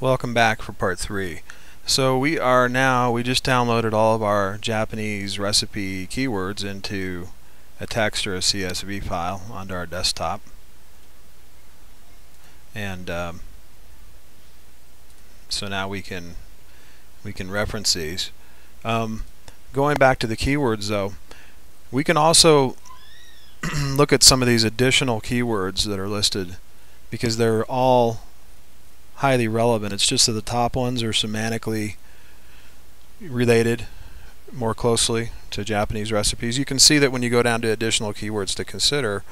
Welcome back for part 3. So we just downloaded all of our Japanese recipe keywords into a text or a CSV file onto our desktop. And so now we can reference these. Going back to the keywords though, we can also look at some of these additional keywords that are listed because they're all highly relevant. It's just that the top ones are semantically related more closely to Japanese recipes. You can see that when you go down to additional keywords to consider,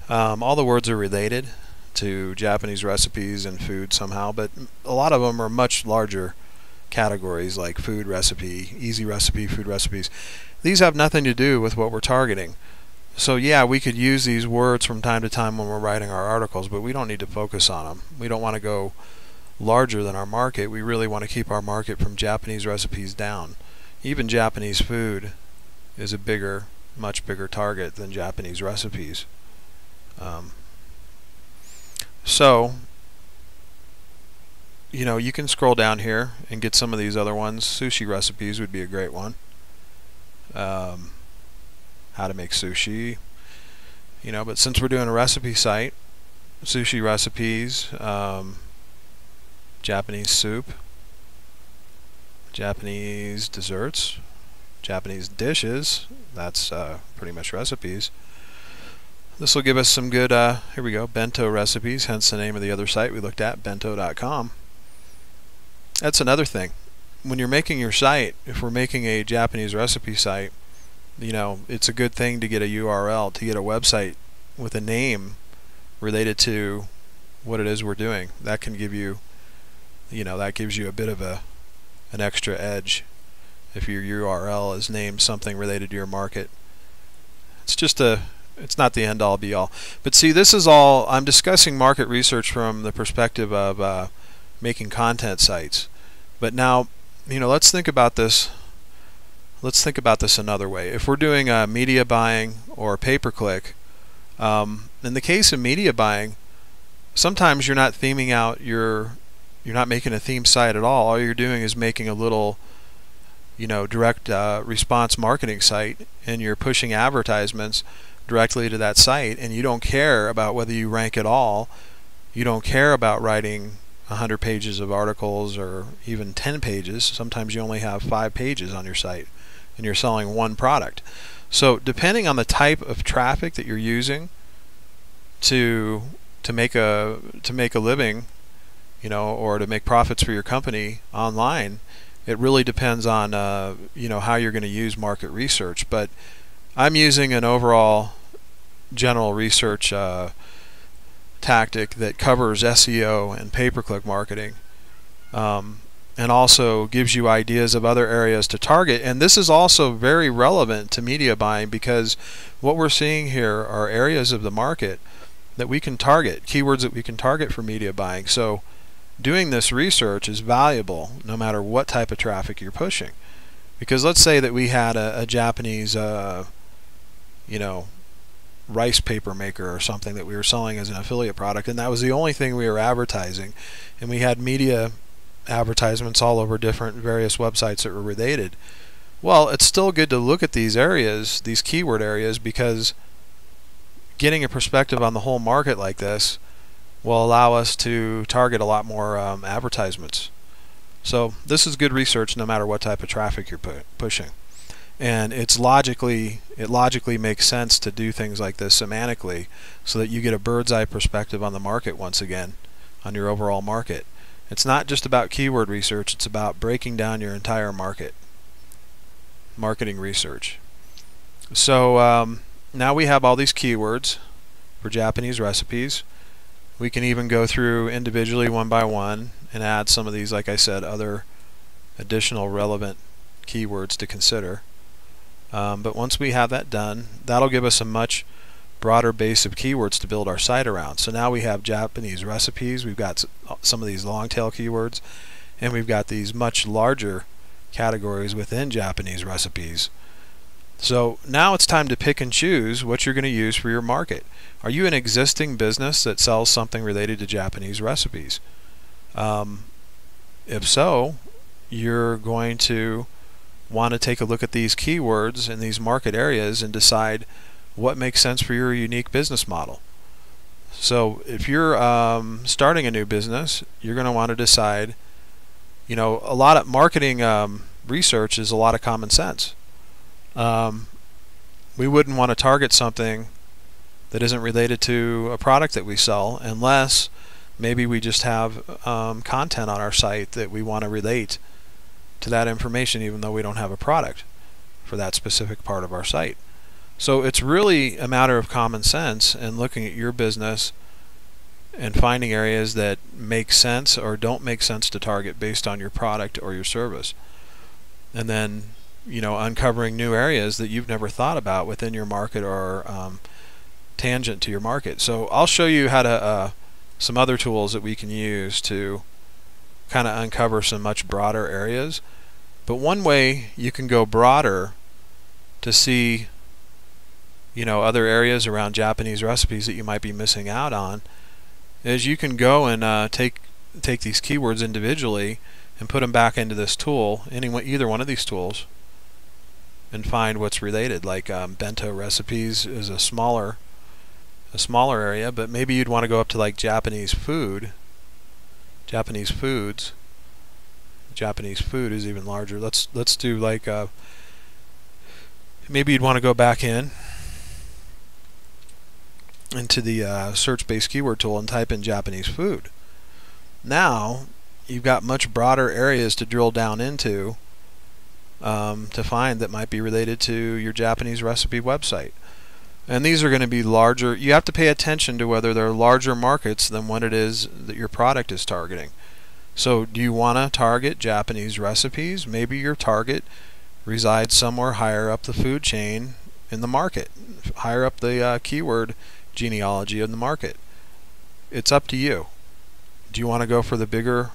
all the words are related to Japanese recipes and food somehow, but a lot of them are much larger categories like food recipe, easy recipe, food recipes. These have nothing to do with what we're targeting. So yeah, we could use these words from time to time when we're writing our articles, but we don't need to focus on them. We don't want to go larger than our market. We really want to keep our market from Japanese recipes down. Even Japanese food is a much bigger target than Japanese recipes. So, you know, you can scroll down here and get some of these other ones. Sushi recipes would be a great one. How to make sushi, you know, but since we're doing a recipe site, sushi recipes, Japanese soup, Japanese desserts, Japanese dishes, that's pretty much recipes. This will give us some good, here we go, bento recipes, hence the name of the other site we looked at, bento.com. That's another thing. When you're making your site, if we're making a Japanese recipe site, you know, it's a good thing to get a URL, to get a website with a name related to what it is we're doing. That can give you, you know, that gives you a bit of an extra edge if your URL is named something related to your market. It's just it's not the end all be all. But see, this is all, I'm discussing market research from the perspective of making content sites. But now, you know, let's think about this. Let's think about this another way. If we're doing media buying or pay-per-click, in the case of media buying, sometimes you're not theming out you're not making a theme site at all. All you're doing is making a little, you know, direct response marketing site, and you're pushing advertisements directly to that site, and you don't care about whether you rank at all. You don't care about writing 100 pages of articles or even 10 pages. Sometimes you only have 5 pages on your site and you're selling one product. So depending on the type of traffic that you're using to make a living, you know, or to make profits for your company online, it really depends on you know, how you're going to use market research. But I'm using an overall general research tactic that covers SEO and pay-per-click marketing, and also gives you ideas of other areas to target. And this is also very relevant to media buying, because what we're seeing here are areas of the market that we can target, keywords that we can target for media buying. So doing this research is valuable no matter what type of traffic you're pushing. Because let's say that we had a Japanese you know, rice paper maker or something that we were selling as an affiliate product, and that was the only thing we were advertising, and we had media advertisements all over different various websites that were related. Well, it's still good to look at these areas, these keyword areas, because getting a perspective on the whole market like this will allow us to target a lot more advertisements. So this is good research no matter what type of traffic you're pushing. And it logically makes sense to do things like this semantically, so that you get a bird's eye perspective on the market once again, on your overall market. It's not just about keyword research, it's about breaking down your entire market. Marketing research. So now we have all these keywords for Japanese recipes. We can even go through individually one by one and add some of these, like I said, other additional relevant keywords to consider. But once we have that done, that'll give us a much broader base of keywords to build our site around. So now we have Japanese recipes, we've got some of these long tail keywords, and we've got these much larger categories within Japanese recipes. So now it's time to pick and choose what you're going to use for your market. Are you an existing business that sells something related to Japanese recipes? If so, you're going to want to take a look at these keywords in these market areas and decide what makes sense for your unique business model. So if you're starting a new business, you're going to want to decide, a lot of marketing research is a lot of common sense. We wouldn't want to target something that isn't related to a product that we sell unless maybe we just have content on our site that we want to relate to that information even though we don't have a product for that specific part of our site. So it's really a matter of common sense and looking at your business and finding areas that make sense or don't make sense to target based on your product or your service. And then, uncovering new areas that you've never thought about within your market or tangent to your market. So I'll show you how to some other tools that we can use to kind of uncover some much broader areas. But one way you can go broader to see other areas around Japanese recipes that you might be missing out on is you can go and take these keywords individually and put them back into this tool, either one of these tools, and find what's related. Like bento recipes is a smaller area, but maybe you'd want to go up to like Japanese foods. Japanese food is even larger. Let's do like maybe you'd want to go back into the search-based keyword tool and type in Japanese food. Now you've got much broader areas to drill down into to find that might be related to your Japanese recipe website. And these are going to be larger. You have to pay attention to whether they're larger markets than what it is that your product is targeting. So do you want to target Japanese recipes? Maybe your target resides somewhere higher up the food chain in the market, higher up the keyword genealogy in the market. It's up to you. Do you want to go for the bigger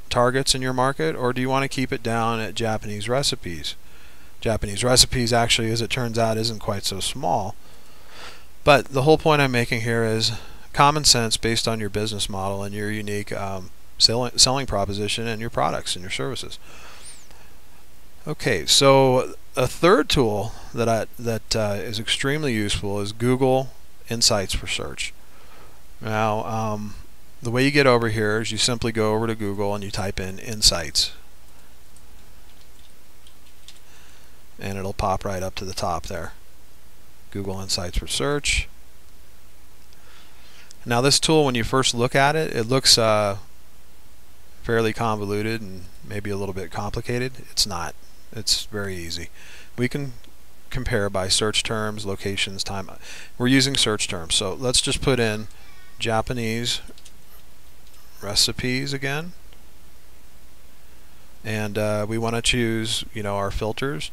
targets in your market, or do you want to keep it down at Japanese recipes? Japanese recipes actually, as it turns out, isn't quite so small. But the whole point I'm making here is common sense based on your business model and your unique selling proposition and your products and your services. Okay, so a third tool that is extremely useful is Google Insights for search. Now, the way you get over here is you simply go over to Google and you type in Insights, and it'll pop right up to the top there. Google Insights for search. Now this tool, when you first look at it, it looks fairly convoluted and maybe a little bit complicated. It's not. It's very easy. We can compare by search terms, locations, time. We're using search terms, so let's just put in Japanese recipes again, and we want to choose our filters.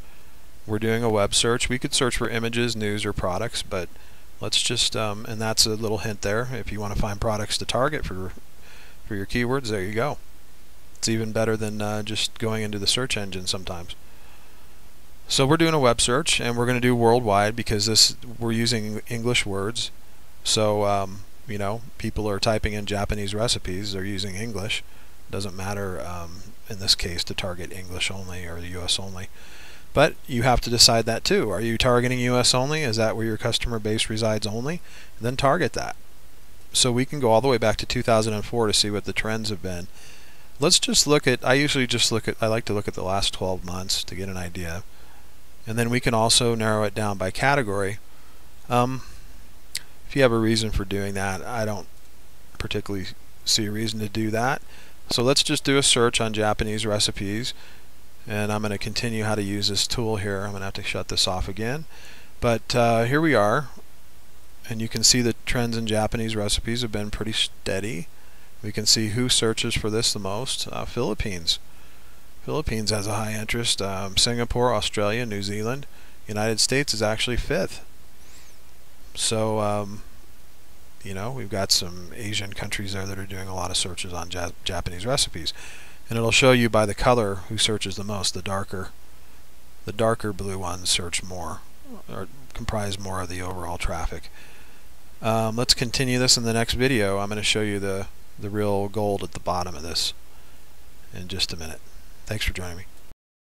We're doing a web search. We could search for images, news, or products, but let's just and that's a little hint there. If you want to find products to target for your keywords, there you go. It's even better than just going into the search engine sometimes. So we're doing a web search, and we're going to do worldwide because we're using English words. So people are typing in Japanese recipes, they're using English. Doesn't matter in this case to target English only or the US only. But you have to decide that too. Are you targeting US only? Is that where your customer base resides only? Then target that. So we can go all the way back to 2004 to see what the trends have been. Let's just look at, I like to look at the last 12 months to get an idea. And then we can also narrow it down by category. If you have a reason for doing that, I don't particularly see a reason to do that. So let's just do a search on Japanese recipes, and I'm going to continue how to use this tool here. I'm going to have to shut this off again. But here we are, and you can see the trends in Japanese recipes have been pretty steady. We can see who searches for this the most. Philippines. Philippines has a high interest. Singapore, Australia, New Zealand. United States is actually 5th. So we've got some Asian countries there that are doing a lot of searches on Japanese recipes, and it'll show you by the color who searches the most. The darker blue ones search more, or comprise more of the overall traffic. Let's continue this in the next video. I'm going to show you the real gold at the bottom of this, and just a minute. Thanks for joining me.